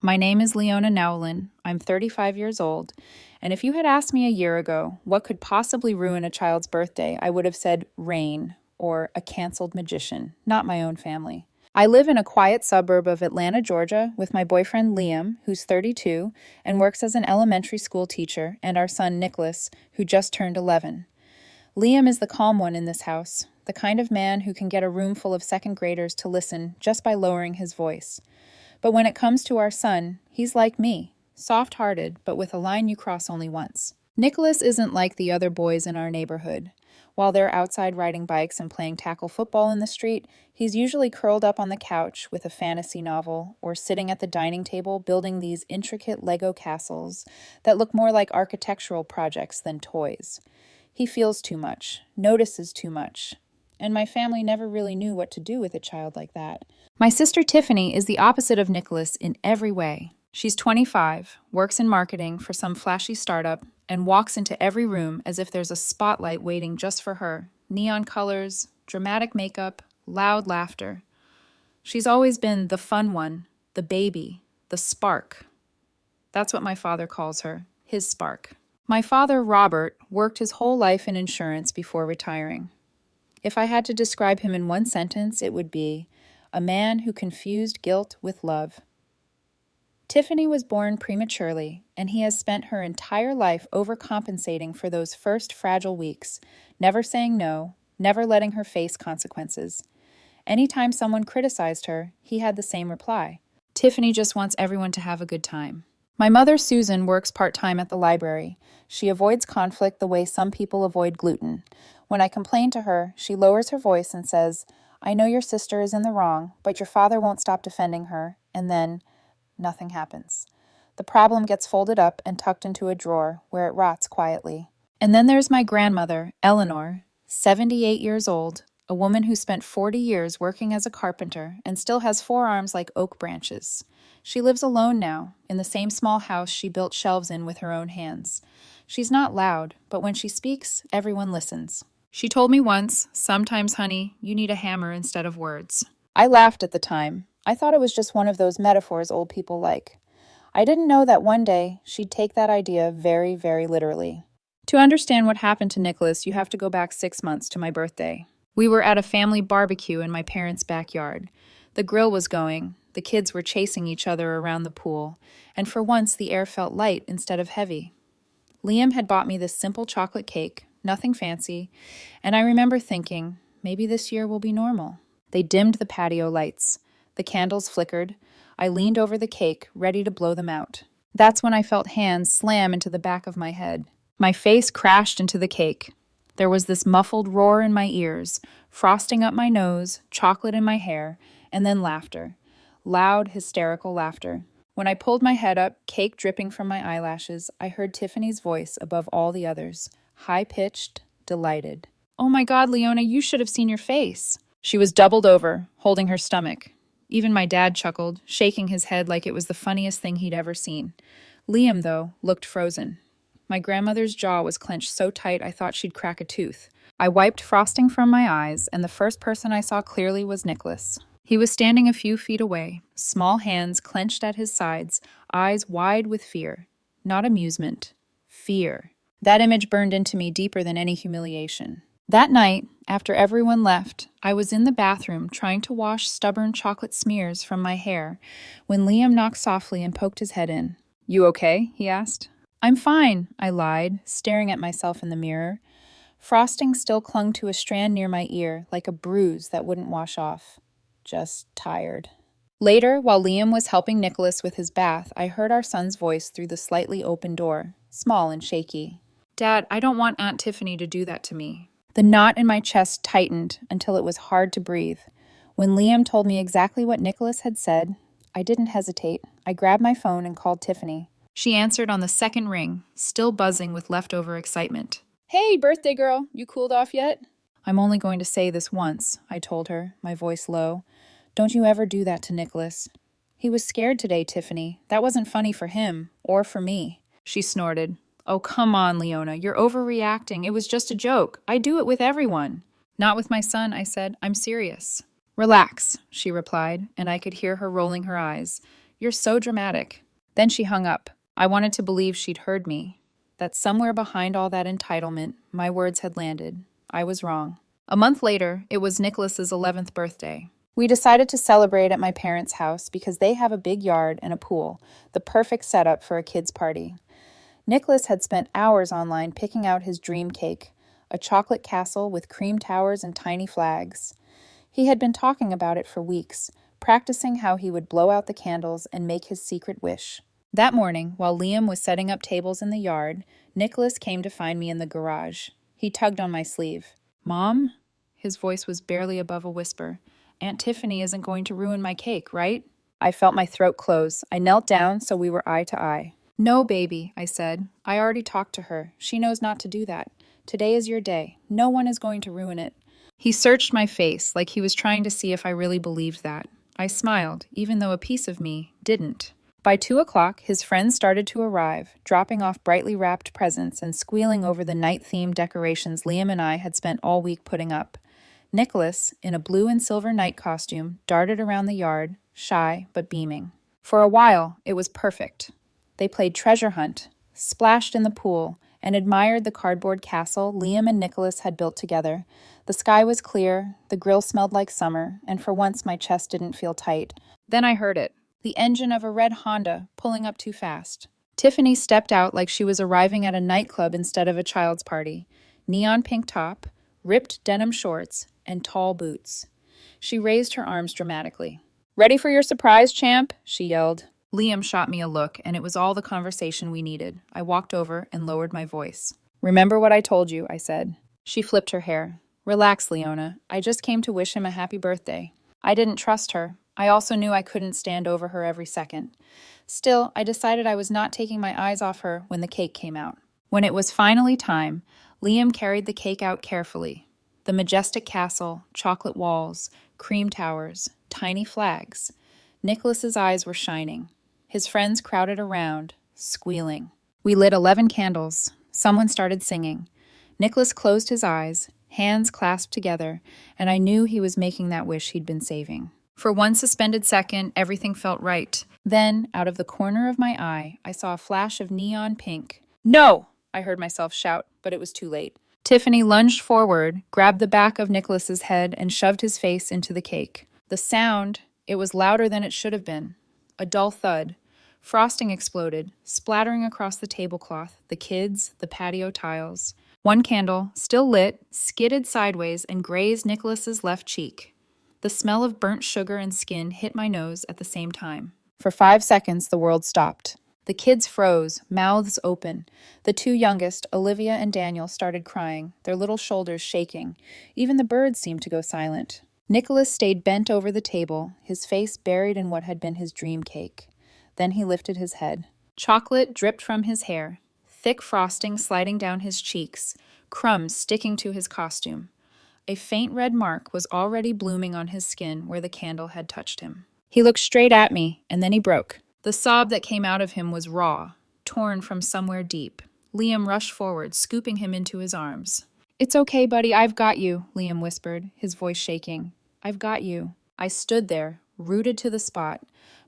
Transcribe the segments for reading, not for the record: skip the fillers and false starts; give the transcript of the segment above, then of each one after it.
My name is Leona Nowlin. I'm 35 years old, and if you had asked me a year ago what could possibly ruin a child's birthday, I would have said rain or a canceled magician, not my own family. I live in a quiet suburb of Atlanta, Georgia, with my boyfriend Liam, who's 32 and works as an elementary school teacher, and our son Nicholas, who just turned 11. Liam is the calm one in this house, the kind of man who can get a room full of second graders to listen just by lowering his voice. But when it comes to our son, he's like me, soft-hearted, but with a line you cross only once. Nicholas isn't like the other boys in our neighborhood. While they're outside riding bikes and playing tackle football in the street, he's usually curled up on the couch with a fantasy novel or sitting at the dining table building these intricate Lego castles that look more like architectural projects than toys. He feels too much, notices too much, and my family never really knew what to do with a child like that. My sister Tiffany is the opposite of Nicholas in every way. She's 25, works in marketing for some flashy startup, and walks into every room as if there's a spotlight waiting just for her. Neon colors, dramatic makeup, loud laughter. She's always been the fun one, the baby, the spark. That's what my father calls her, his spark. My father, Robert, worked his whole life in insurance before retiring. If I had to describe him in one sentence, it would be a man who confused guilt with love. Tiffany was born prematurely, and he has spent her entire life overcompensating for those first fragile weeks, never saying no, never letting her face consequences. Anytime someone criticized her, he had the same reply. Tiffany just wants everyone to have a good time. My mother, Susan, works part-time at the library. She avoids conflict the way some people avoid gluten. When I complain to her, she lowers her voice and says, "I know your sister is in the wrong, but your father won't stop defending her," and then nothing happens. The problem gets folded up and tucked into a drawer where it rots quietly. And then there's my grandmother, Eleanor, 78 years old, a woman who spent 40 years working as a carpenter and still has forearms like oak branches. She lives alone now, in the same small house she built shelves in with her own hands. She's not loud, but when she speaks, everyone listens. She told me once, "Sometimes, honey, you need a hammer instead of words." I laughed at the time. I thought it was just one of those metaphors old people like. I didn't know that one day she'd take that idea very, very literally. To understand what happened to Nicholas, you have to go back 6 months to my birthday. We were at a family barbecue in my parents' backyard. The grill was going, the kids were chasing each other around the pool, and for once the air felt light instead of heavy. Liam had bought me this simple chocolate cake, nothing fancy, and I remember thinking, maybe this year will be normal. They dimmed the patio lights. The candles flickered. I leaned over the cake, ready to blow them out. That's when I felt hands slam into the back of my head. My face crashed into the cake. There was this muffled roar in my ears, frosting up my nose, chocolate in my hair, and then laughter. Loud, hysterical laughter. When I pulled my head up, cake dripping from my eyelashes, I heard Tiffany's voice above all the others, high-pitched, delighted. "Oh my God, Leona, you should have seen your face." She was doubled over, holding her stomach. Even my dad chuckled, shaking his head like it was the funniest thing he'd ever seen. Liam, though, looked frozen. My grandmother's jaw was clenched so tight I thought she'd crack a tooth. I wiped frosting from my eyes, and the first person I saw clearly was Nicholas. He was standing a few feet away, small hands clenched at his sides, eyes wide with fear. Not amusement. Fear. That image burned into me deeper than any humiliation. That night, after everyone left, I was in the bathroom trying to wash stubborn chocolate smears from my hair when Liam knocked softly and poked his head in. "You okay?" he asked. "I'm fine," I lied, staring at myself in the mirror. Frosting still clung to a strand near my ear, like a bruise that wouldn't wash off. Just tired. Later, while Liam was helping Nicholas with his bath, I heard our son's voice through the slightly open door, small and shaky. "Dad, I don't want Aunt Tiffany to do that to me." The knot in my chest tightened until it was hard to breathe. When Liam told me exactly what Nicholas had said, I didn't hesitate. I grabbed my phone and called Tiffany. She answered on the second ring, still buzzing with leftover excitement. "Hey, birthday girl, you cooled off yet?" "I'm only going to say this once," I told her, my voice low. "Don't you ever do that to Nicholas." "He was scared today, Tiffany. That wasn't funny for him, or for me." She snorted. "Oh, come on, Leona. You're overreacting. It was just a joke. I do it with everyone." "Not with my son," I said. "I'm serious." "Relax," she replied, and I could hear her rolling her eyes. You're so dramatic." Then she hung up. I wanted to believe she'd heard me, that somewhere behind all that entitlement, my words had landed. I was wrong. A month later, it was Nicholas's 11th birthday. We decided to celebrate at my parents' house because they have a big yard and a pool, the perfect setup for a kid's party. Nicholas had spent hours online picking out his dream cake, a chocolate castle with cream towers and tiny flags. He had been talking about it for weeks, practicing how he would blow out the candles and make his secret wish. That morning, while Liam was setting up tables in the yard, Nicholas came to find me in the garage. He tugged on my sleeve. "Mom?" His voice was barely above a whisper. "Aunt Tiffany isn't going to ruin my cake, right?" I felt my throat close. I knelt down so we were eye to eye. "No, baby," I said. "I already talked to her. She knows not to do that. Today is your day. No one is going to ruin it." He searched my face like he was trying to see if I really believed that. I smiled, even though a piece of me didn't. By 2 o'clock, his friends started to arrive, dropping off brightly wrapped presents and squealing over the night-themed decorations Liam and I had spent all week putting up. Nicholas, in a blue and silver night costume, darted around the yard, shy but beaming. For a while, it was perfect. They played treasure hunt, splashed in the pool, and admired the cardboard castle Liam and Nicholas had built together. The sky was clear, the grill smelled like summer, and for once my chest didn't feel tight. Then I heard it. The engine of a red Honda pulling up too fast. Tiffany stepped out like she was arriving at a nightclub instead of a child's party. Neon pink top, ripped denim shorts, and tall boots. She raised her arms dramatically. "Ready for your surprise, champ?" she yelled. Liam shot me a look, and it was all the conversation we needed. I walked over and lowered my voice. "Remember what I told you," I said. She flipped her hair. "Relax, Leona. I just came to wish him a happy birthday." I didn't trust her. I also knew I couldn't stand over her every second. Still, I decided I was not taking my eyes off her when the cake came out. When it was finally time, Liam carried the cake out carefully. The majestic castle, chocolate walls, cream towers, tiny flags. Nicholas's eyes were shining. His friends crowded around, squealing. We lit 11 candles. Someone started singing. Nicholas closed his eyes, hands clasped together, and I knew he was making that wish he'd been saving. For one suspended second, everything felt right. Then, out of the corner of my eye, I saw a flash of neon pink. "No!" I heard myself shout, but it was too late. Tiffany lunged forward, grabbed the back of Nicholas's head, and shoved his face into the cake. The sound, it was louder than it should have been. A dull thud. Frosting exploded, splattering across the tablecloth, the kids, the patio tiles. One candle, still lit, skidded sideways and grazed Nicholas's left cheek. The smell of burnt sugar and skin hit my nose at the same time. For 5 seconds, the world stopped. The kids froze, mouths open. The two youngest, Olivia and Daniel, started crying, their little shoulders shaking. Even the birds seemed to go silent. Nicholas stayed bent over the table, his face buried in what had been his dream cake. Then he lifted his head. Chocolate dripped from his hair, thick frosting sliding down his cheeks, crumbs sticking to his costume. A faint red mark was already blooming on his skin where the candle had touched him. He looked straight at me, and then he broke. The sob that came out of him was raw, torn from somewhere deep. Liam rushed forward, scooping him into his arms. "It's okay, buddy, I've got you," Liam whispered, his voice shaking. "I've got you." I stood there, rooted to the spot,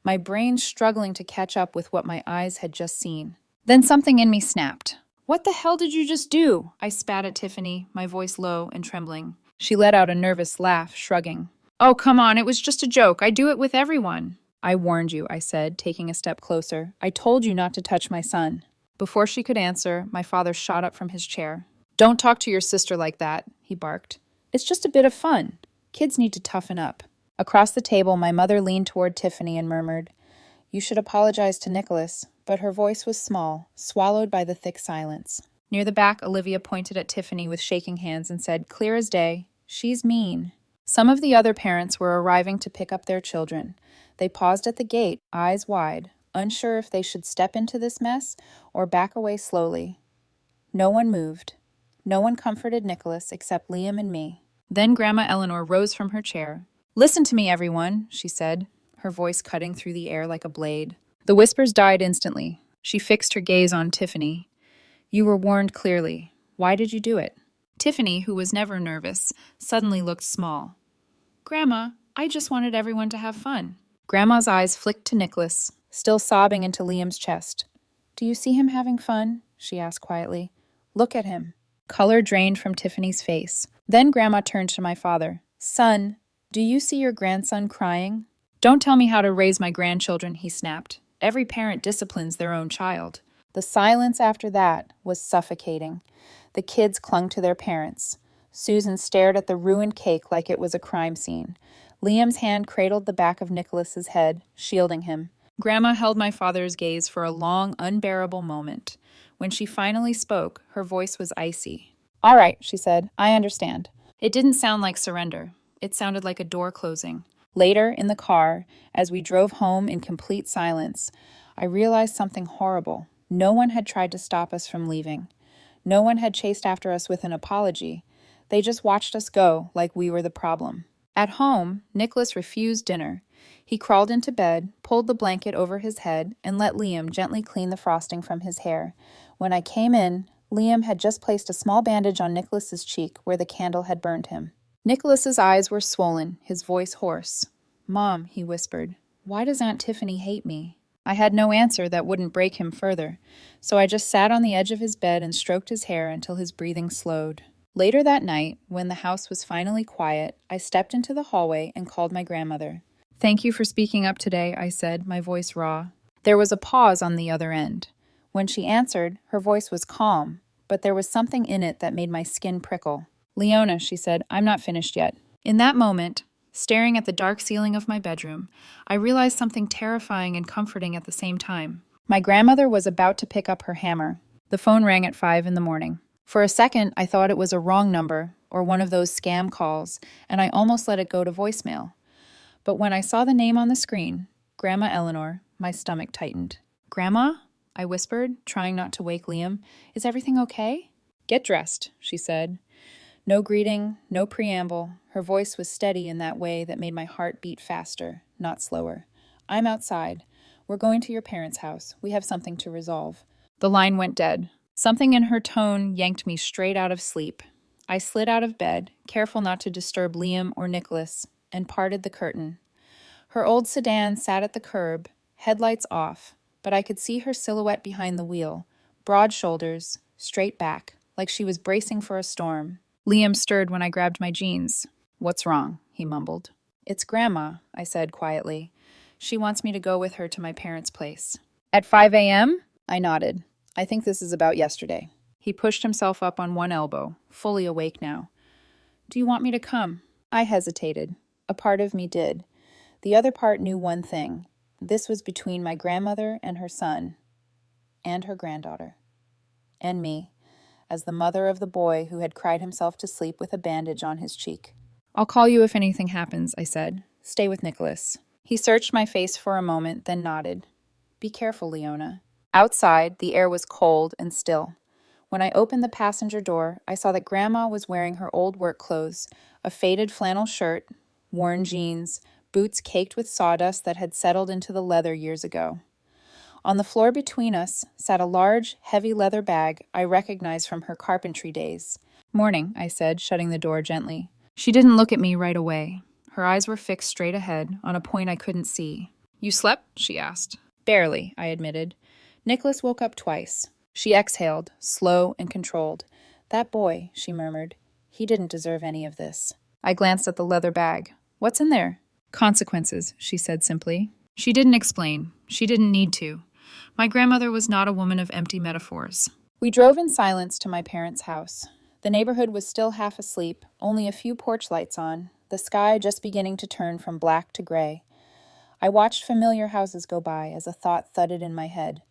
my brain struggling to catch up with what my eyes had just seen. Then something in me snapped. "What the hell did you just do?" I spat at Tiffany, my voice low and trembling. She let out a nervous laugh, shrugging. "Oh, come on, it was just a joke. I do it with everyone." "I warned you," I said, taking a step closer. "I told you not to touch my son." Before she could answer, my father shot up from his chair. "Don't talk to your sister like that," he barked. "It's just a bit of fun. Kids need to toughen up." Across the table, my mother leaned toward Tiffany and murmured, "You should apologize to Nicholas," but her voice was small, swallowed by the thick silence. Near the back, Olivia pointed at Tiffany with shaking hands and said, clear as day, "She's mean." Some of the other parents were arriving to pick up their children. They paused at the gate, eyes wide, unsure if they should step into this mess or back away slowly. No one moved. No one comforted Nicholas except Liam and me. Then Grandma Eleanor rose from her chair. "Listen to me, everyone," she said, her voice cutting through the air like a blade. The whispers died instantly. She fixed her gaze on Tiffany. "You were warned clearly. Why did you do it?" Tiffany, who was never nervous, suddenly looked small. "Grandma, I just wanted everyone to have fun." Grandma's eyes flicked to Nicholas, still sobbing into Liam's chest. "Do you see him having fun?" she asked quietly. "Look at him." Color drained from Tiffany's face. Then Grandma turned to my father. "Son, do you see your grandson crying?" "Don't tell me how to raise my grandchildren," he snapped. "Every parent disciplines their own child." The silence after that was suffocating. The kids clung to their parents. Susan stared at the ruined cake like it was a crime scene. Liam's hand cradled the back of Nicholas's head, shielding him. Grandma held my father's gaze for a long, unbearable moment. When she finally spoke, her voice was icy. "All right," she said, "I understand." It didn't sound like surrender. It sounded like a door closing. Later, in the car, as we drove home in complete silence, I realized something horrible. No one had tried to stop us from leaving. No one had chased after us with an apology. They just watched us go like we were the problem. At home, Nicholas refused dinner. He crawled into bed, pulled the blanket over his head, and let Liam gently clean the frosting from his hair. When I came in, Liam had just placed a small bandage on Nicholas's cheek where the candle had burned him. Nicholas's eyes were swollen, his voice hoarse. "Mom," he whispered, "why does Aunt Tiffany hate me?" I had no answer that wouldn't break him further, so I just sat on the edge of his bed and stroked his hair until his breathing slowed. Later that night, when the house was finally quiet, I stepped into the hallway and called my grandmother. "Thank you for speaking up today," I said, my voice raw. There was a pause on the other end. When she answered, her voice was calm, but there was something in it that made my skin prickle. "Leona," she said, "I'm not finished yet." In that moment, staring at the dark ceiling of my bedroom, I realized something terrifying and comforting at the same time. My grandmother was about to pick up her hammer. The phone rang at 5 in the morning. For a second, I thought it was a wrong number, or one of those scam calls, and I almost let it go to voicemail. But when I saw the name on the screen, Grandma Eleanor, my stomach tightened. "Grandma?" I whispered, trying not to wake Liam. "Is everything okay?" "Get dressed," she said. No greeting, no preamble. Her voice was steady in that way that made my heart beat faster, not slower. "I'm outside. We're going to your parents' house. We have something to resolve." The line went dead. Something in her tone yanked me straight out of sleep. I slid out of bed, careful not to disturb Liam or Nicholas, and parted the curtain. Her old sedan sat at the curb, headlights off, but I could see her silhouette behind the wheel, broad shoulders, straight back, like she was bracing for a storm. Liam stirred when I grabbed my jeans. "What's wrong?" he mumbled. "It's Grandma," I said quietly. "She wants me to go with her to my parents' place." "At 5 a.m.? I nodded. "I think this is about yesterday." He pushed himself up on one elbow, fully awake now. "Do you want me to come?" I hesitated. A part of me did. The other part knew one thing. This was between my grandmother and her son, and her granddaughter, and me, as the mother of the boy who had cried himself to sleep with a bandage on his cheek. "I'll call you if anything happens," I said. "Stay with Nicholas." He searched my face for a moment, then nodded. "Be careful, Leona." Outside, the air was cold and still. When I opened the passenger door, I saw that Grandma was wearing her old work clothes, a faded flannel shirt, worn jeans, boots caked with sawdust that had settled into the leather years ago. On the floor between us sat a large, heavy leather bag I recognized from her carpentry days. "Morning," I said, shutting the door gently. She didn't look at me right away. Her eyes were fixed straight ahead, on a point I couldn't see. "You slept?" she asked. "Barely," I admitted. "Nicholas woke up twice." She exhaled, slow and controlled. "That boy," she murmured. "He didn't deserve any of this." I glanced at the leather bag. "What's in there?" "Consequences," she said simply. She didn't explain. She didn't need to. My grandmother was not a woman of empty metaphors. We drove in silence to my parents' house. The neighborhood was still half asleep, only a few porch lights on, the sky just beginning to turn from black to gray. I watched familiar houses go by as a thought thudded in my head.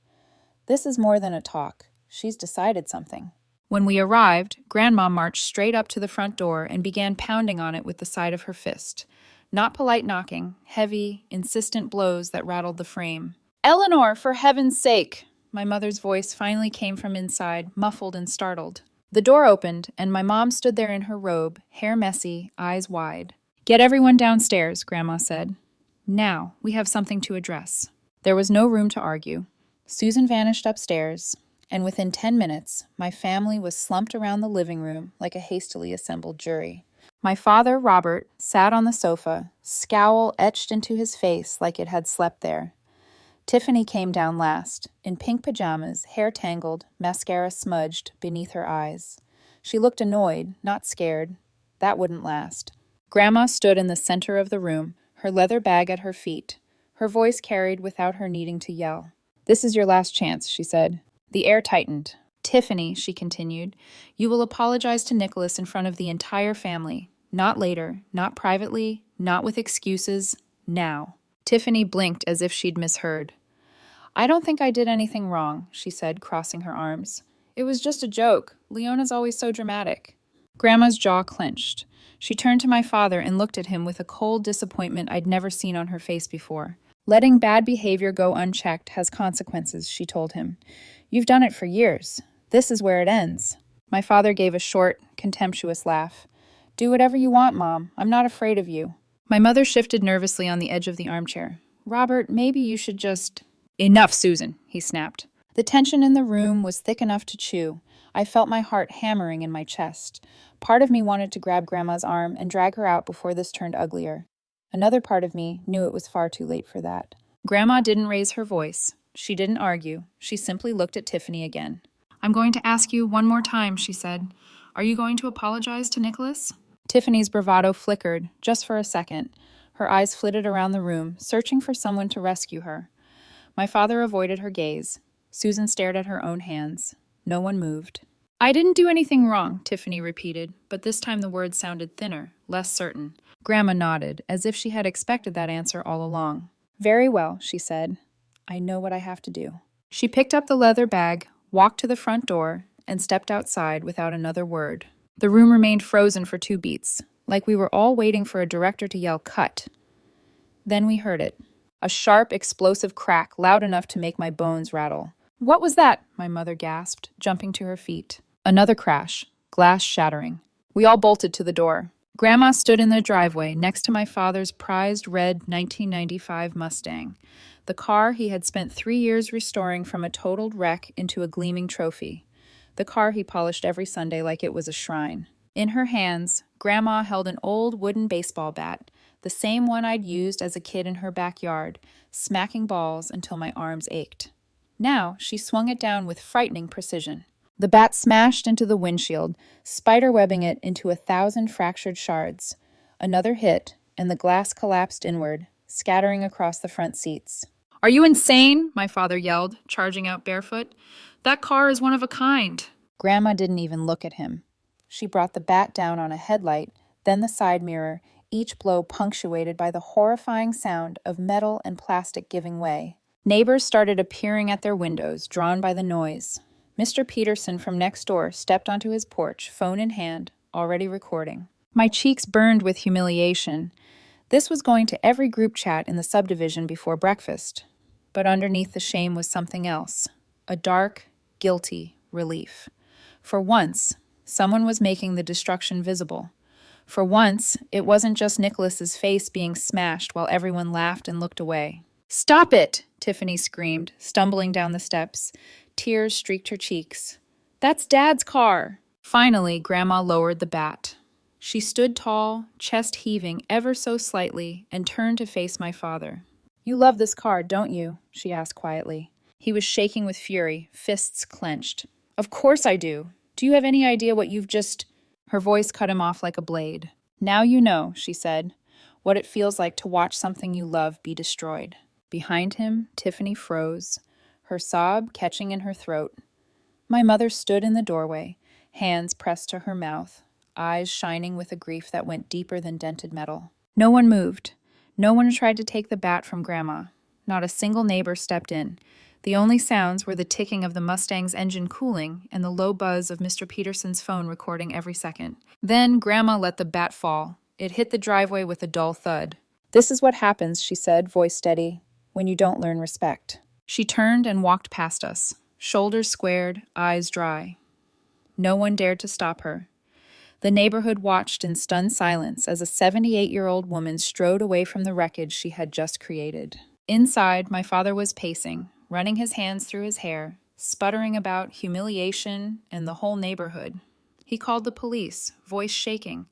This is more than a talk. She's decided something. When we arrived, Grandma marched straight up to the front door and began pounding on it with the side of her fist. Not polite knocking, heavy, insistent blows that rattled the frame. "Eleanor, for heaven's sake!" My mother's voice finally came from inside, muffled and startled. The door opened, and my mom stood there in her robe, hair messy, eyes wide. "Get everyone downstairs," Grandma said. "Now, we have something to address." There was no room to argue. Susan vanished upstairs, and within 10 minutes, my family was slumped around the living room like a hastily assembled jury. My father, Robert, sat on the sofa, scowl etched into his face like it had slept there. Tiffany came down last, in pink pajamas, hair tangled, mascara smudged beneath her eyes. She looked annoyed, not scared. That wouldn't last. Grandma stood in the center of the room, her leather bag at her feet. Her voice carried without her needing to yell. "This is your last chance," she said. The air tightened. "Tiffany," she continued, "you will apologize to Nicholas in front of the entire family. Not later, not privately, not with excuses. Now." Tiffany blinked as if she'd misheard. "I don't think I did anything wrong," she said, crossing her arms. "It was just a joke. Leona's always so dramatic." Grandma's jaw clenched. She turned to my father and looked at him with a cold disappointment I'd never seen on her face before. "Letting bad behavior go unchecked has consequences," she told him. "You've done it for years. This is where it ends." My father gave a short, contemptuous laugh. "Do whatever you want, Mom. I'm not afraid of you." My mother shifted nervously on the edge of the armchair. "Robert, maybe you should just—" "Enough, Susan," he snapped. The tension in the room was thick enough to chew. I felt my heart hammering in my chest. Part of me wanted to grab Grandma's arm and drag her out before this turned uglier. Another part of me knew it was far too late for that. Grandma didn't raise her voice. She didn't argue. She simply looked at Tiffany again. "I'm going to ask you one more time," she said. "Are you going to apologize to Nicholas?" Tiffany's bravado flickered, just for a second. Her eyes flitted around the room, searching for someone to rescue her. My father avoided her gaze. Susan stared at her own hands. No one moved. "I didn't do anything wrong," Tiffany repeated, but this time the words sounded thinner, less certain. Grandma nodded, as if she had expected that answer all along. "Very well," she said. "I know what I have to do." She picked up the leather bag, walked to the front door, and stepped outside without another word. The room remained frozen for 2 beats, like we were all waiting for a director to yell "cut." Then we heard it. A sharp, explosive crack, loud enough to make my bones rattle. "What was that?" my mother gasped, jumping to her feet. Another crash, glass shattering. We all bolted to the door. Grandma stood in the driveway next to my father's prized red 1995 Mustang, the car he had spent 3 years restoring from a totaled wreck into a gleaming trophy, the car he polished every Sunday like it was a shrine. In her hands, Grandma held an old wooden baseball bat, the same one I'd used as a kid in her backyard, smacking balls until my arms ached. Now she swung it down with frightening precision. The bat smashed into the windshield, spiderwebbing it into 1,000 fractured shards. Another hit, and the glass collapsed inward, scattering across the front seats. "Are you insane?" my father yelled, charging out barefoot. "That car is one of a kind." Grandma didn't even look at him. She brought the bat down on a headlight, then the side mirror, each blow punctuated by the horrifying sound of metal and plastic giving way. Neighbors started appearing at their windows, drawn by the noise. Mr. Peterson from next door stepped onto his porch, phone in hand, already recording. My cheeks burned with humiliation. This was going to every group chat in the subdivision before breakfast. But underneath the shame was something else. A dark, guilty relief. For once, someone was making the destruction visible. For once, it wasn't just Nicholas's face being smashed while everyone laughed and looked away. "Stop it!" Tiffany screamed, stumbling down the steps. Tears streaked her cheeks. "That's Dad's car!" Finally, Grandma lowered the bat. She stood tall, chest heaving ever so slightly, and turned to face my father. "You love this car, don't you?" she asked quietly. He was shaking with fury, fists clenched. "Of course I do. Do you have any idea what you've just—" Her voice cut him off like a blade. "Now you know," she said, "what it feels like to watch something you love be destroyed." Behind him, Tiffany froze, her sob catching in her throat. My mother stood in the doorway, hands pressed to her mouth, eyes shining with a grief that went deeper than dented metal. No one moved. No one tried to take the bat from Grandma. Not a single neighbor stepped in. The only sounds were the ticking of the Mustang's engine cooling and the low buzz of Mr. Peterson's phone recording every second. Then Grandma let the bat fall. It hit the driveway with a dull thud. "This is what happens," she said, voice steady, "when you don't learn respect." She turned and walked past us, shoulders squared, eyes dry. No one dared to stop her. The neighborhood watched in stunned silence as a 78-year-old woman strode away from the wreckage she had just created. Inside, my father was pacing, running his hands through his hair, sputtering about humiliation and the whole neighborhood. He called the police, voice shaking,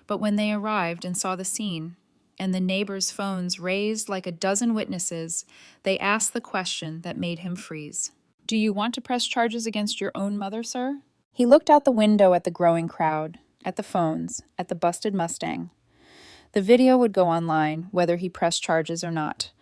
but when they arrived and saw the scene, and the neighbors' phones raised like a dozen witnesses, they asked the question that made him freeze. "Do you want to press charges against your own mother, sir?" He looked out the window at the growing crowd, at the phones, at the busted Mustang. The video would go online, whether he pressed charges or not.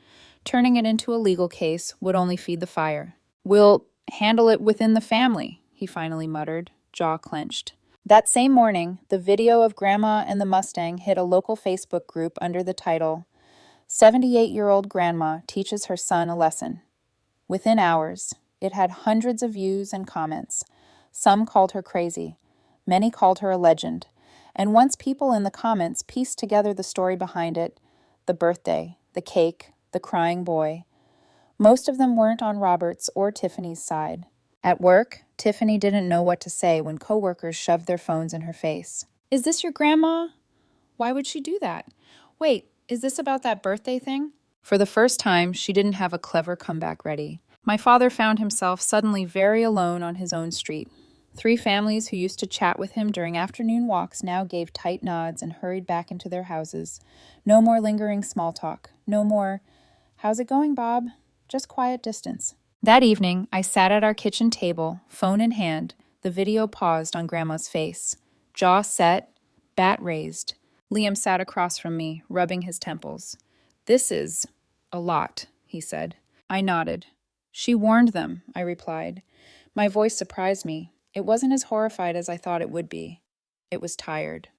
Turning it into a legal case would only feed the fire. "We'll handle it within the family," he finally muttered, jaw clenched. That same morning, the video of Grandma and the Mustang hit a local Facebook group under the title, "78-Year-Old Grandma Teaches Her Son a Lesson." Within hours, it had hundreds of views and comments. Some called her crazy. Many called her a legend. And once people in the comments pieced together the story behind it, the birthday, the cake, the crying boy, most of them weren't on Robert's or Tiffany's side. At work, Tiffany didn't know what to say when coworkers shoved their phones in her face. "Is this your grandma? Why would she do that? Wait, is this about that birthday thing?" For the first time, she didn't have a clever comeback ready. My father found himself suddenly very alone on his own street. 3 families who used to chat with him during afternoon walks now gave tight nods and hurried back into their houses. No more lingering small talk. No more, "How's it going, Bob?" Just quiet distance. That evening, I sat at our kitchen table, phone in hand, the video paused on Grandma's face. Jaw set, bat raised. Liam sat across from me, rubbing his temples. "This is a lot," he said. I nodded. "She warned them," I replied. My voice surprised me. It wasn't as horrified as I thought it would be. It was tired.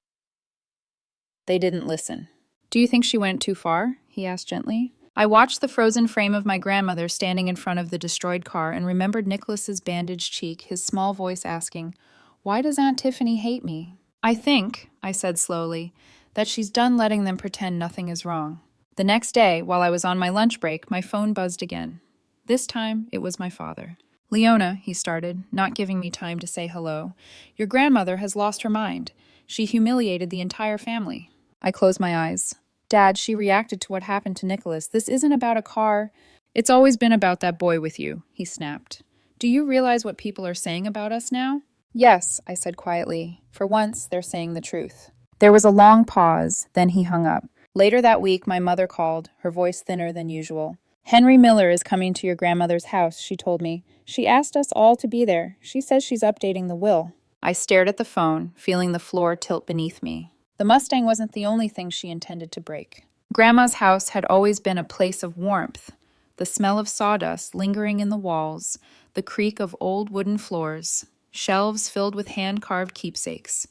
They didn't listen. "Do you think she went too far?" he asked gently. I watched the frozen frame of my grandmother standing in front of the destroyed car and remembered Nicholas's bandaged cheek, his small voice asking, "Why does Aunt Tiffany hate me?" "I think," I said slowly, "that she's done letting them pretend nothing is wrong." The next day, while I was on my lunch break, my phone buzzed again. This time, it was my father. "Leona," he started, not giving me time to say hello, "your grandmother has lost her mind. She humiliated the entire family." I closed my eyes. "Dad, she reacted to what happened to Nicholas. This isn't about a car." "It's always been about that boy with you," he snapped. "Do you realize what people are saying about us now?" "Yes," I said quietly. "For once, they're saying the truth." There was a long pause, then he hung up. Later that week, my mother called, her voice thinner than usual. "Henry Miller is coming to your grandmother's house," she told me. "She asked us all to be there. She says she's updating the will." I stared at the phone, feeling the floor tilt beneath me. The Mustang wasn't the only thing she intended to break. Grandma's house had always been a place of warmth, the smell of sawdust lingering in the walls, the creak of old wooden floors, shelves filled with hand-carved keepsakes.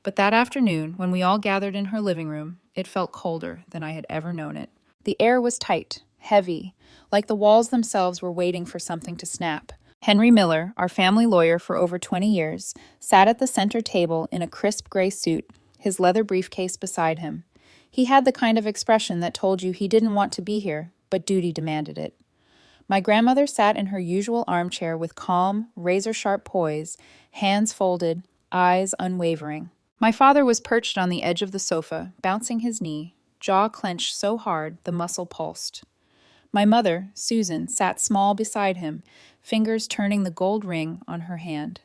But that afternoon, when we all gathered in her living room, it felt colder than I had ever known it. The air was tight, heavy, like the walls themselves were waiting for something to snap. Henry Miller, our family lawyer for over 20 years, sat at the center table in a crisp gray suit, his leather briefcase beside him. He had the kind of expression that told you he didn't want to be here, but duty demanded it. My grandmother sat in her usual armchair with calm, razor-sharp poise, hands folded, eyes unwavering. My father was perched on the edge of the sofa, bouncing his knee, jaw clenched so hard the muscle pulsed. My mother, Susan, sat small beside him, fingers turning the gold ring on her hand.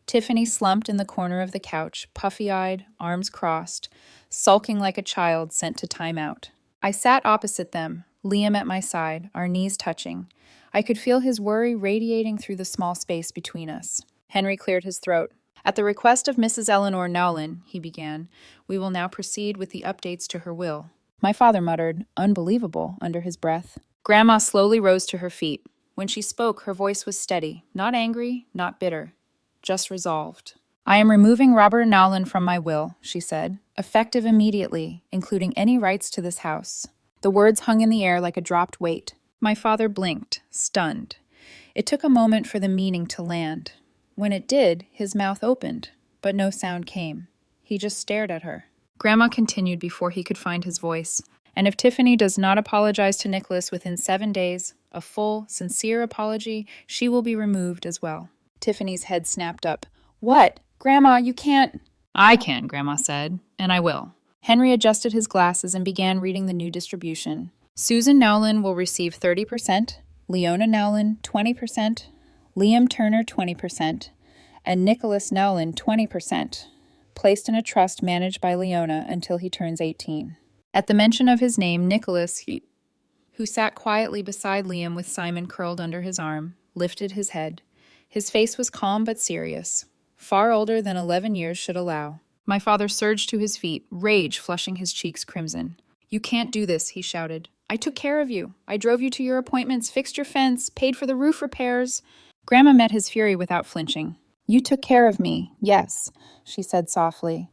Tiffany slumped in the corner of the couch, puffy-eyed, arms crossed, sulking like a child sent to time out. I sat opposite them, Liam at my side, our knees touching. I could feel his worry radiating through the small space between us. Henry cleared his throat. "At the request of Mrs. Eleanor Nowlin," he began, "we will now proceed with the updates to her will." My father muttered, "Unbelievable," under his breath. Grandma slowly rose to her feet. When she spoke, her voice was steady, not angry, not bitter. Just resolved. "I am removing Robert Nowlin from my will," she said, "effective immediately, including any rights to this house." The words hung in the air like a dropped weight. My father blinked, stunned. It took a moment for the meaning to land. When it did, his mouth opened, but no sound came. He just stared at her. Grandma continued before he could find his voice. "And if Tiffany does not apologize to Nicholas within 7 days, a full, sincere apology, she will be removed as well." Tiffany's head snapped up. "What? Grandma, you can't—" "I can," Grandma said, "and I will." Henry adjusted his glasses and began reading the new distribution. "Susan Nowlin will receive 30%, Leona Nowlin 20%, Liam Turner 20%, and Nicholas Nowlin 20%, placed in a trust managed by Leona until he turns 18. At the mention of his name, Nicholas, who sat quietly beside Liam with Simon curled under his arm, lifted his head. His face was calm but serious, far older than 11 years should allow. My father surged to his feet, rage flushing his cheeks crimson. "You can't do this," he shouted. "I took care of you. I drove you to your appointments, fixed your fence, paid for the roof repairs." Grandma met his fury without flinching. "You took care of me, yes," she said softly.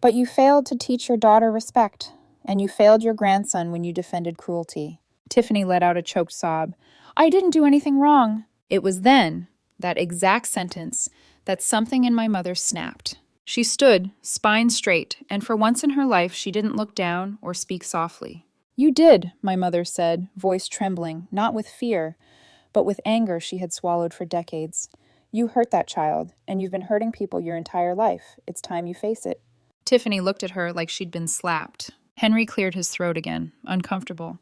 "But you failed to teach your daughter respect, and you failed your grandson when you defended cruelty." Tiffany let out a choked sob. "I didn't do anything wrong." It was then, that exact sentence, that something in my mother snapped. She stood, spine straight, and for once in her life she didn't look down or speak softly. "You did," my mother said, voice trembling, not with fear, but with anger she had swallowed for decades. "You hurt that child, and you've been hurting people your entire life. It's time you face it." Tiffany looked at her like she'd been slapped. Henry cleared his throat again, uncomfortable.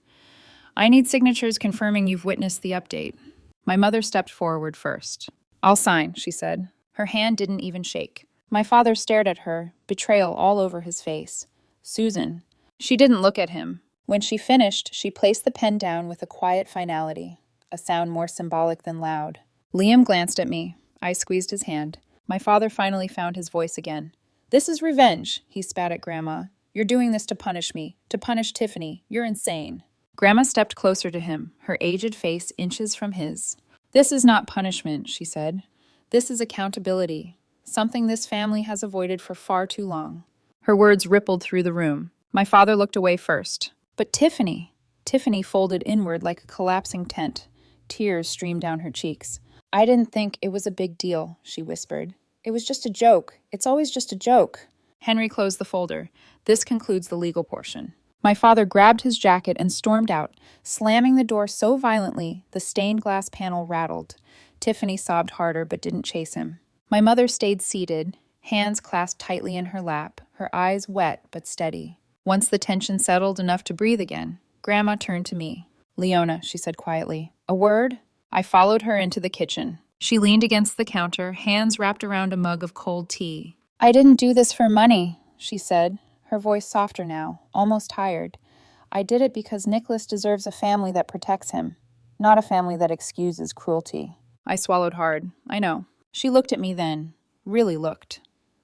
"I need signatures confirming you've witnessed the update." My mother stepped forward first. "I'll sign," she said. Her hand didn't even shake. My father stared at her, betrayal all over his face. "Susan." She didn't look at him. When she finished, she placed the pen down with a quiet finality, a sound more symbolic than loud. Liam glanced at me. I squeezed his hand. My father finally found his voice again. "This is revenge," he spat at Grandma. "You're doing this to punish me, to punish Tiffany. You're insane." Grandma stepped closer to him, her aged face inches from his. "This is not punishment," she said. "This is accountability. Something this family has avoided for far too long." Her words rippled through the room. My father looked away first. "But Tiffany." Tiffany folded inward like a collapsing tent. Tears streamed down her cheeks. "I didn't think it was a big deal," she whispered. "It was just a joke. It's always just a joke." Henry closed the folder. "This concludes the legal portion." My father grabbed his jacket and stormed out, slamming the door so violently the stained glass panel rattled. Tiffany sobbed harder but didn't chase him. My mother stayed seated, hands clasped tightly in her lap, her eyes wet but steady. Once the tension settled enough to breathe again, Grandma turned to me. "Leona," she said quietly. "A word?" I followed her into the kitchen. She leaned against the counter, hands wrapped around a mug of cold tea. "I didn't do this for money," she said, her voice softer now, almost tired. "I did it because Nicholas deserves a family that protects him, not a family that excuses cruelty." I swallowed hard. I know. She looked at me then, really looked.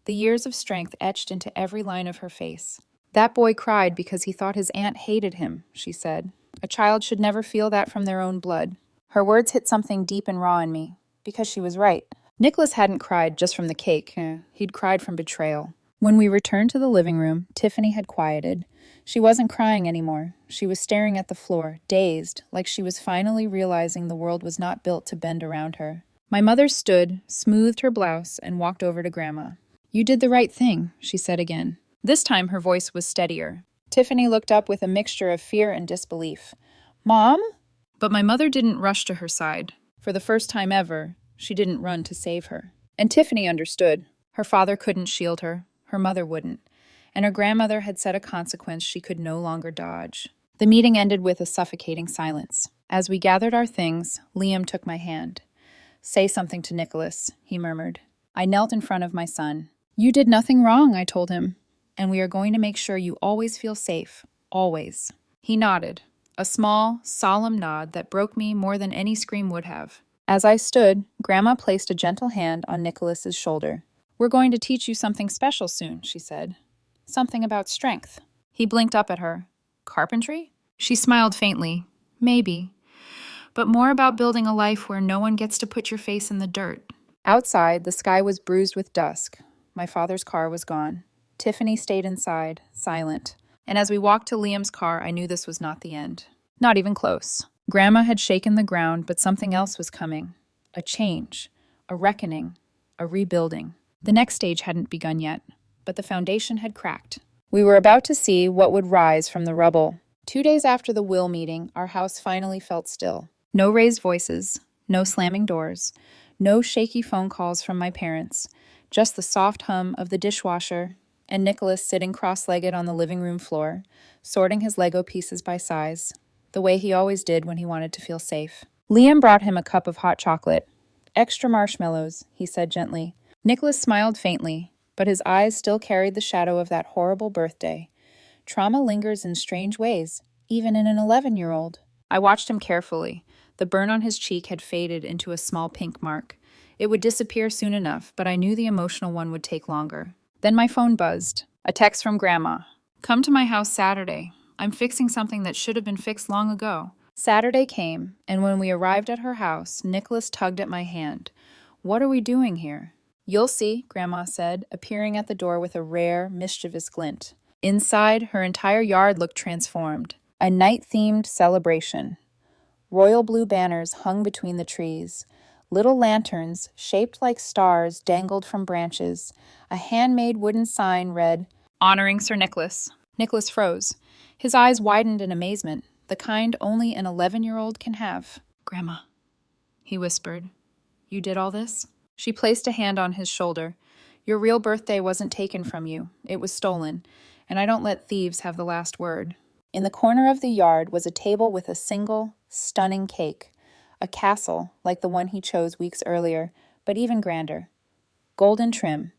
The years of strength etched into every line of her face. "That boy cried because he thought his aunt hated him," she said. "A child should never feel that from their own blood." Her words hit something deep and raw in me, because she was right. Nicholas hadn't cried just from the cake. He'd cried from betrayal. When we returned to the living room, Tiffany had quieted. She wasn't crying anymore. She was staring at the floor, dazed, like she was finally realizing the world was not built to bend around her. My mother stood, smoothed her blouse, and walked over to Grandma. "You did the right thing," she said again. This time her voice was steadier. Tiffany looked up with a mixture of fear and disbelief. "Mom?" But my mother didn't rush to her side. For the first time ever, she didn't run to save her. And Tiffany understood. Her father couldn't shield her. Her mother wouldn't. And her grandmother had set a consequence she could no longer dodge. The meeting ended with a suffocating silence. As we gathered our things, Liam took my hand. "Say something to Nicholas," he murmured. I knelt in front of my son. "You did nothing wrong," I told him. "And we are going to make sure you always feel safe. Always." He nodded. A small, solemn nod that broke me more than any scream would have. As I stood, Grandma placed a gentle hand on Nicholas's shoulder. "We're going to teach you something special soon," she said. "Something about strength." He blinked up at her. "Carpentry?" She smiled faintly. "Maybe. But more about building a life where no one gets to put your face in the dirt." Outside, the sky was bruised with dusk. My father's car was gone. Tiffany stayed inside, silent. And as we walked to Liam's car, I knew this was not the end. Not even close. Grandma had shaken the ground, but something else was coming. A change. A reckoning. A rebuilding. The next stage hadn't begun yet, but the foundation had cracked. We were about to see what would rise from the rubble. 2 days after the will meeting, our house finally felt still. No raised voices, no slamming doors, no shaky phone calls from my parents, just the soft hum of the dishwasher and Nicholas sitting cross-legged on the living room floor, sorting his Lego pieces by size, the way he always did when he wanted to feel safe. Liam brought him a cup of hot chocolate. "Extra marshmallows," he said gently. Nicholas smiled faintly, but his eyes still carried the shadow of that horrible birthday. Trauma lingers in strange ways, even in an 11-year-old. I watched him carefully. The burn on his cheek had faded into a small pink mark. It would disappear soon enough, but I knew the emotional one would take longer. Then my phone buzzed. A text from Grandma. "Come to my house Saturday. I'm fixing something that should have been fixed long ago." Saturday came, and when we arrived at her house, Nicholas tugged at my hand. "What are we doing here?" "You'll see," Grandma said, appearing at the door with a rare, mischievous glint. Inside, her entire yard looked transformed. A night-themed celebration. Royal blue banners hung between the trees. Little lanterns, shaped like stars, dangled from branches. A handmade wooden sign read, "Honoring Sir Nicholas." Nicholas froze. His eyes widened in amazement, the kind only an 11-year-old can have. "Grandma," he whispered, "you did all this?" She placed a hand on his shoulder. "Your real birthday wasn't taken from you. It was stolen, and I don't let thieves have the last word." In the corner of the yard was a table with a single, stunning cake. A castle, like the one he chose weeks earlier, but even grander. Golden trim.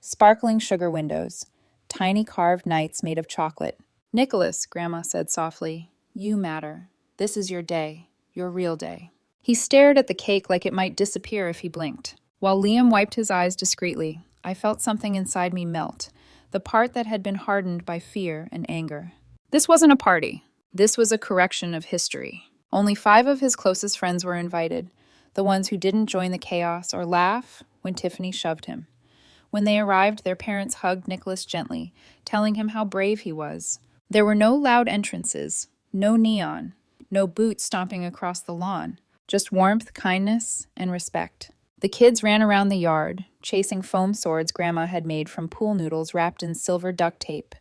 Sparkling sugar windows. Tiny carved knights made of chocolate. "Nicholas," Grandma said softly, "you matter. This is your day. Your real day." He stared at the cake like it might disappear if he blinked. While Liam wiped his eyes discreetly, I felt something inside me melt, the part that had been hardened by fear and anger. This wasn't a party. This was a correction of history. Only 5 of his closest friends were invited, the ones who didn't join the chaos or laugh when Tiffany shoved him. When they arrived, their parents hugged Nicholas gently, telling him how brave he was. There were no loud entrances, no neon, no boots stomping across the lawn, just warmth, kindness, and respect. The kids ran around the yard, chasing foam swords Grandma had made from pool noodles wrapped in silver duct tape.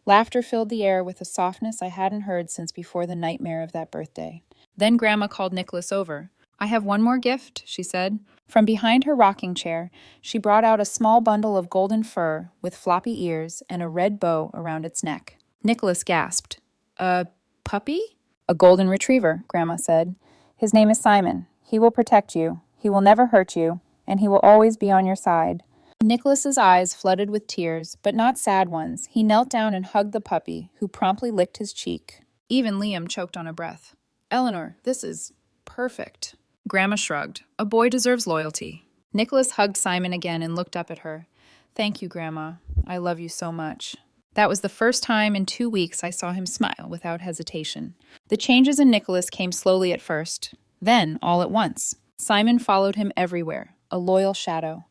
Laughter filled the air with a softness I hadn't heard since before the nightmare of that birthday. Then Grandma called Nicholas over. "I have one more gift," she said. From behind her rocking chair, she brought out a small bundle of golden fur with floppy ears and a red bow around its neck. Nicholas gasped. "A puppy?" "A golden retriever," Grandma said. "His name is Simon. He will protect you. He will never hurt you, and he will always be on your side." Nicholas's eyes flooded with tears, but not sad ones. He knelt down and hugged the puppy, who promptly licked his cheek. Even Liam choked on a breath. "Eleanor, this is perfect." Grandma shrugged. "A boy deserves loyalty." Nicholas hugged Simon again and looked up at her. "Thank you, Grandma. I love you so much." That was the first time in 2 weeks I saw him smile without hesitation. The changes in Nicholas came slowly at first, then all at once. Simon followed him everywhere, a loyal shadow.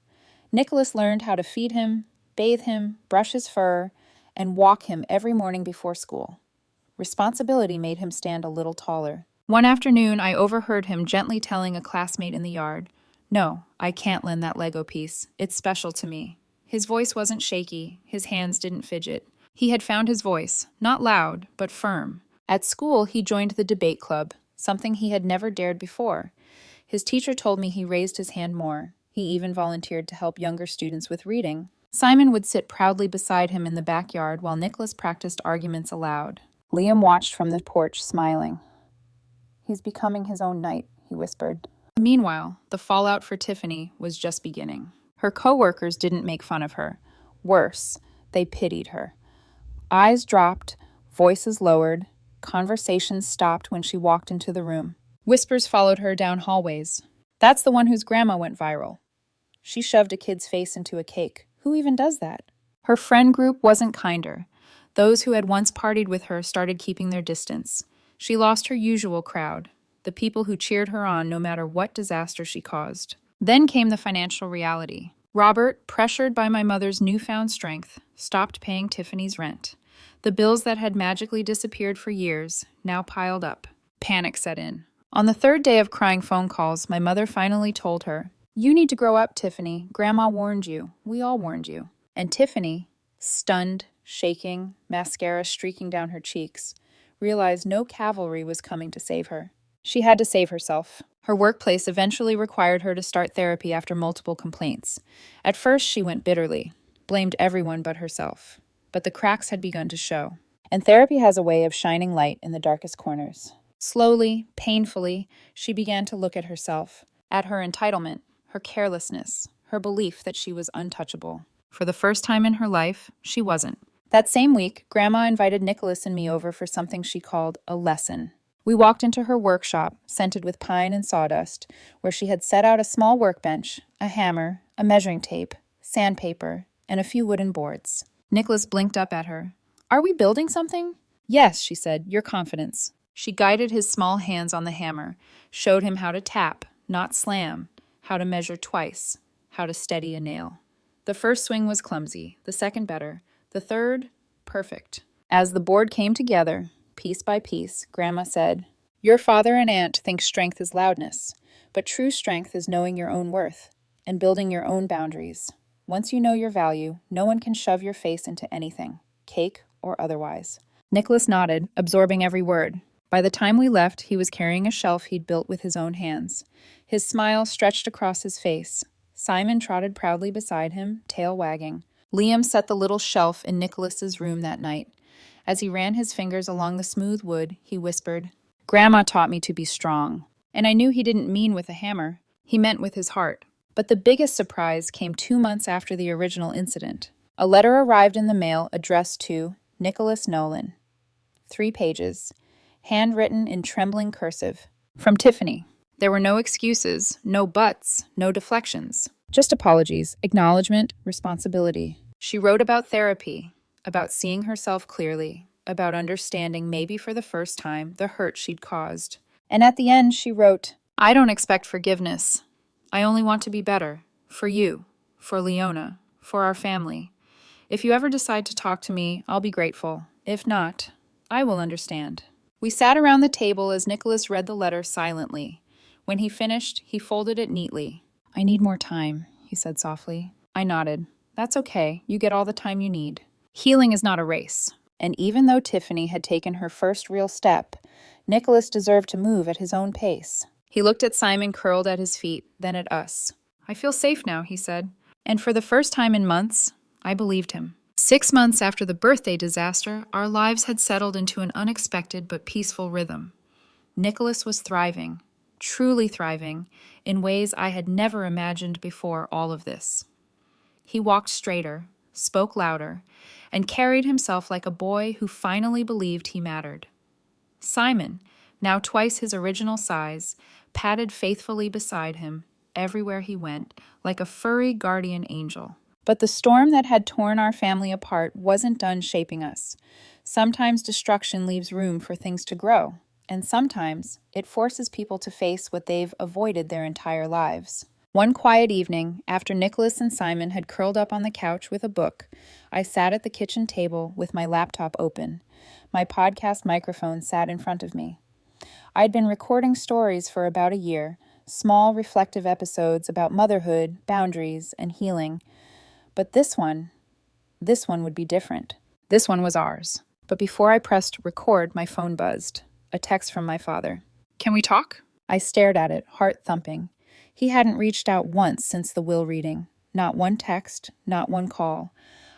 Nicholas learned how to feed him, bathe him, brush his fur, and walk him every morning before school. Responsibility made him stand a little taller. One afternoon, I overheard him gently telling a classmate in the yard, "No, I can't lend that Lego piece. It's special to me." His voice wasn't shaky, his hands didn't fidget. He had found his voice, not loud, but firm. At school, he joined the debate club, something he had never dared before. His teacher told me he raised his hand more. He even volunteered to help younger students with reading. Simon would sit proudly beside him in the backyard while Nicholas practiced arguments aloud. Liam watched from the porch, smiling. "He's becoming his own knight," he whispered. Meanwhile, the fallout for Tiffany was just beginning. Her co-workers didn't make fun of her. Worse, they pitied her. Eyes dropped, voices lowered, conversations stopped when she walked into the room. Whispers followed her down hallways. "That's the one whose grandma went viral. She shoved a kid's face into a cake. Who even does that?" Her friend group wasn't kinder. Those who had once partied with her started keeping their distance. She lost her usual crowd, the people who cheered her on no matter what disaster she caused. Then came the financial reality. Robert, pressured by my mother's newfound strength, stopped paying Tiffany's rent. The bills that had magically disappeared for years now piled up. Panic set in. On the 3rd day of crying phone calls, my mother finally told her, "You need to grow up, Tiffany. Grandma warned you. We all warned you." And Tiffany, stunned, shaking, mascara streaking down her cheeks, realized no cavalry was coming to save her. She had to save herself. Her workplace eventually required her to start therapy after multiple complaints. At first, she went bitterly, blamed everyone but herself. But the cracks had begun to show. And therapy has a way of shining light in the darkest corners. Slowly, painfully, she began to look at herself, at her entitlement, her carelessness, her belief that she was untouchable. For the first time in her life, she wasn't. That same week, Grandma invited Nicholas and me over for something she called a lesson. We walked into her workshop, scented with pine and sawdust, where she had set out a small workbench, a hammer, a measuring tape, sandpaper, and a few wooden boards. Nicholas blinked up at her. "Are we building something?" "Yes," she said, "your confidence." She guided his small hands on the hammer, showed him how to tap, not slam, how to measure twice, how to steady a nail. The first swing was clumsy, the second better, the third perfect. As the board came together, piece by piece, Grandma said, "Your father and aunt think strength is loudness, but true strength is knowing your own worth and building your own boundaries. Once you know your value, no one can shove your face into anything, cake or otherwise." Nicholas nodded, absorbing every word. By the time we left, he was carrying a shelf he'd built with his own hands. His smile stretched across his face. Simon trotted proudly beside him, tail wagging. Liam set the little shelf in Nicholas's room that night. As he ran his fingers along the smooth wood, he whispered, "Grandma taught me to be strong." And I knew he didn't mean with a hammer. He meant with his heart. But the biggest surprise came 2 months after the original incident. A letter arrived in the mail addressed to Nicholas Nolan. 3 pages, handwritten in trembling cursive. From Tiffany. There were no excuses, no buts, no deflections. Just apologies, acknowledgement, responsibility. She wrote about therapy, about seeing herself clearly, about understanding, maybe for the first time, the hurt she'd caused. And at the end, she wrote, "I don't expect forgiveness. I only want to be better. For you, for Leona, for our family. If you ever decide to talk to me, I'll be grateful. If not, I will understand." We sat around the table as Nicholas read the letter silently. When he finished, he folded it neatly. "I need more time," he said softly. I nodded. "That's okay. You get all the time you need." Healing is not a race. And even though Tiffany had taken her first real step, Nicholas deserved to move at his own pace. He looked at Simon curled at his feet, then at us. "I feel safe now," he said. And for the first time in months, I believed him. 6 months after the birthday disaster, our lives had settled into an unexpected but peaceful rhythm. Nicholas was thriving, truly thriving, in ways I had never imagined before all of this. He walked straighter, spoke louder, and carried himself like a boy who finally believed he mattered. Simon, now twice his original size, padded faithfully beside him everywhere he went, like a furry guardian angel. But the storm that had torn our family apart wasn't done shaping us. Sometimes destruction leaves room for things to grow, and sometimes it forces people to face what they've avoided their entire lives. One quiet evening, after Nicholas and Simon had curled up on the couch with a book, I sat at the kitchen table with my laptop open. My podcast microphone sat in front of me. I'd been recording stories for about a year, small reflective episodes about motherhood, boundaries, and healing. But this one would be different. This one was ours. But before I pressed record, my phone buzzed. A text from my father. "Can we talk?" I stared at it, heart thumping. He hadn't reached out once since the will reading. Not one text, not one call.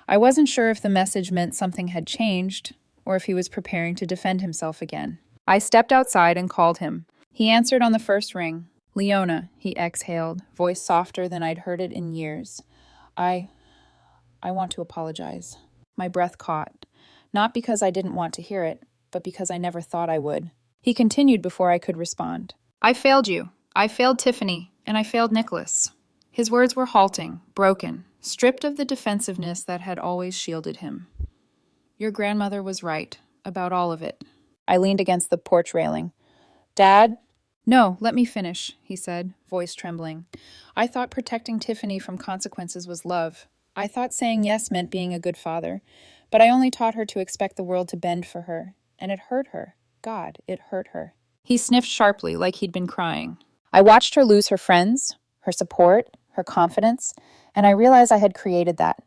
I wasn't sure if the message meant something had changed, or if he was preparing to defend himself again. I stepped outside and called him. He answered on the first ring. "Leona," he exhaled, voice softer than I'd heard it in years. I want to apologize." My breath caught. Not because I didn't want to hear it, but because I never thought I would. He continued before I could respond. "I failed you. I failed Tiffany, and I failed Nicholas." His words were halting, broken, stripped of the defensiveness that had always shielded him. "Your grandmother was right about all of it." I leaned against the porch railing. "Dad?" "No, let me finish," he said, voice trembling. "I thought protecting Tiffany from consequences was love. I thought saying yes meant being a good father, but I only taught her to expect the world to bend for her, and it hurt her. God, it hurt her." He sniffed sharply, like he'd been crying. I watched her lose her friends, her support, her confidence, and I realized I had created that.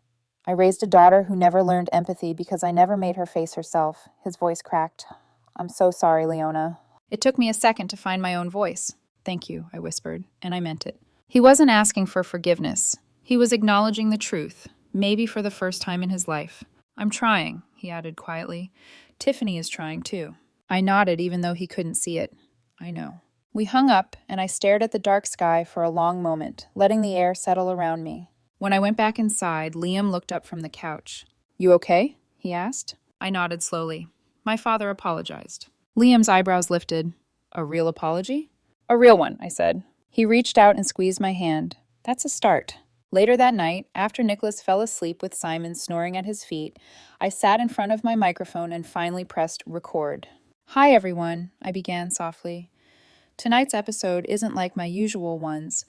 I raised a daughter who never learned empathy because I never made her face herself. His voice cracked. "I'm so sorry, Leona." It took me a second to find my own voice. "Thank you," I whispered, and I meant it. He wasn't asking for forgiveness. He was acknowledging the truth, maybe for the first time in his life. "I'm trying," he added quietly. "Tiffany is trying too." I nodded even though he couldn't see it. "I know." We hung up, and I stared at the dark sky for a long moment, letting the air settle around me. When I went back inside, Liam looked up from the couch. "You okay?" he he asked. I nodded slowly. My father apologized. Liam's eyebrows lifted. A real apology? A real one, I said. He reached out and squeezed my hand. That's a start. Later that night, after Nicholas fell asleep with Simon snoring at his feet, I sat in front of my microphone and finally pressed record. Hi, everyone, I began softly. Tonight's episode isn't like my usual ones.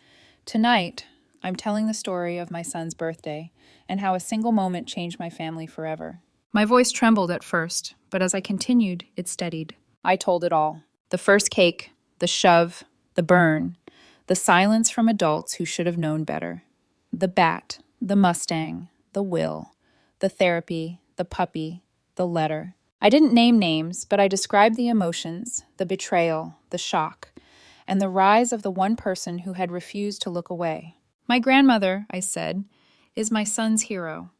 Tonight, I'm telling the story of my son's birthday and how a single moment changed my family forever. My voice trembled at first, but as I continued, it steadied. I told it all. The first cake, the shove, the burn, the silence from adults who should have known better. The bat, the Mustang, the will, the therapy, the puppy, the letter. I didn't name names, but I described the emotions, the betrayal, the shock, and the rise of the one person who had refused to look away. My grandmother, I said, is my son's hero.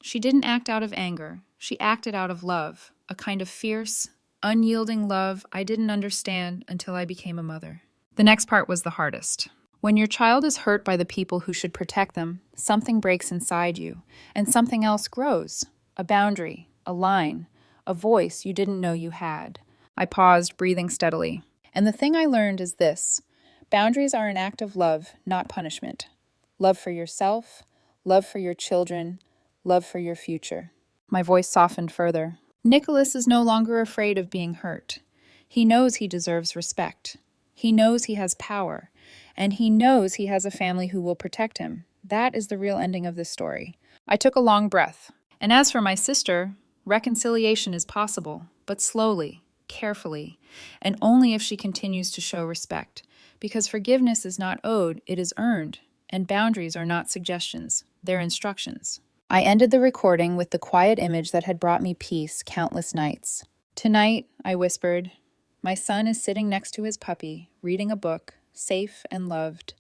She didn't act out of anger. She acted out of love, a kind of fierce, unyielding love I didn't understand until I became a mother. The next part was the hardest. When your child is hurt by the people who should protect them, something breaks inside you, and something else grows. A boundary, a line, a voice you didn't know you had. I paused, breathing steadily. And the thing I learned is this. Boundaries are an act of love, not punishment. Love for yourself, love for your children, love for your future. My voice softened further. Nicholas is no longer afraid of being hurt. He knows he deserves respect. He knows he has power. And he knows he has a family who will protect him. That is the real ending of this story. I took a long breath. And as for my sister, reconciliation is possible, but slowly, carefully, and only if she continues to show respect. Because forgiveness is not owed, it is earned. And boundaries are not suggestions, they're instructions. I ended the recording with the quiet image that had brought me peace countless nights. Tonight, I whispered, my son is sitting next to his puppy, reading a book, safe and loved,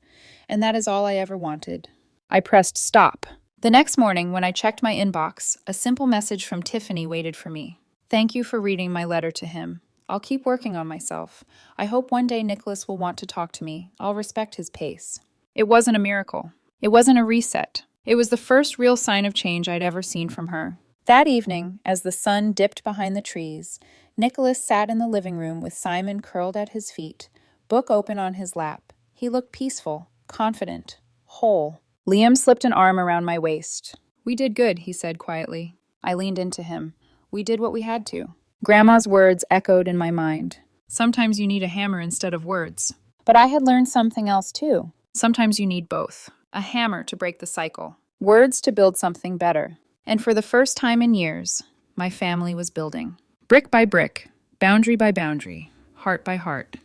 and that is all I ever wanted. I pressed stop. The next morning, when I checked my inbox, a simple message from Tiffany waited for me. Thank you for reading my letter to him. I'll keep working on myself. I hope one day Nicholas will want to talk to me. I'll respect his pace. It wasn't a miracle. It wasn't a reset. It was the first real sign of change I'd ever seen from her. That evening, as the sun dipped behind the trees, Nicholas sat in the living room with Simon curled at his feet, book open on his lap. He looked peaceful, confident, whole. Liam slipped an arm around my waist. We did good, he said quietly. I leaned into him. We did what we had to. Grandma's words echoed in my mind. Sometimes you need a hammer instead of words. But I had learned something else too. Sometimes you need both. A hammer to break the cycle. Words to build something better. And for the first time in years, my family was building. Brick by brick, boundary by boundary, heart by heart.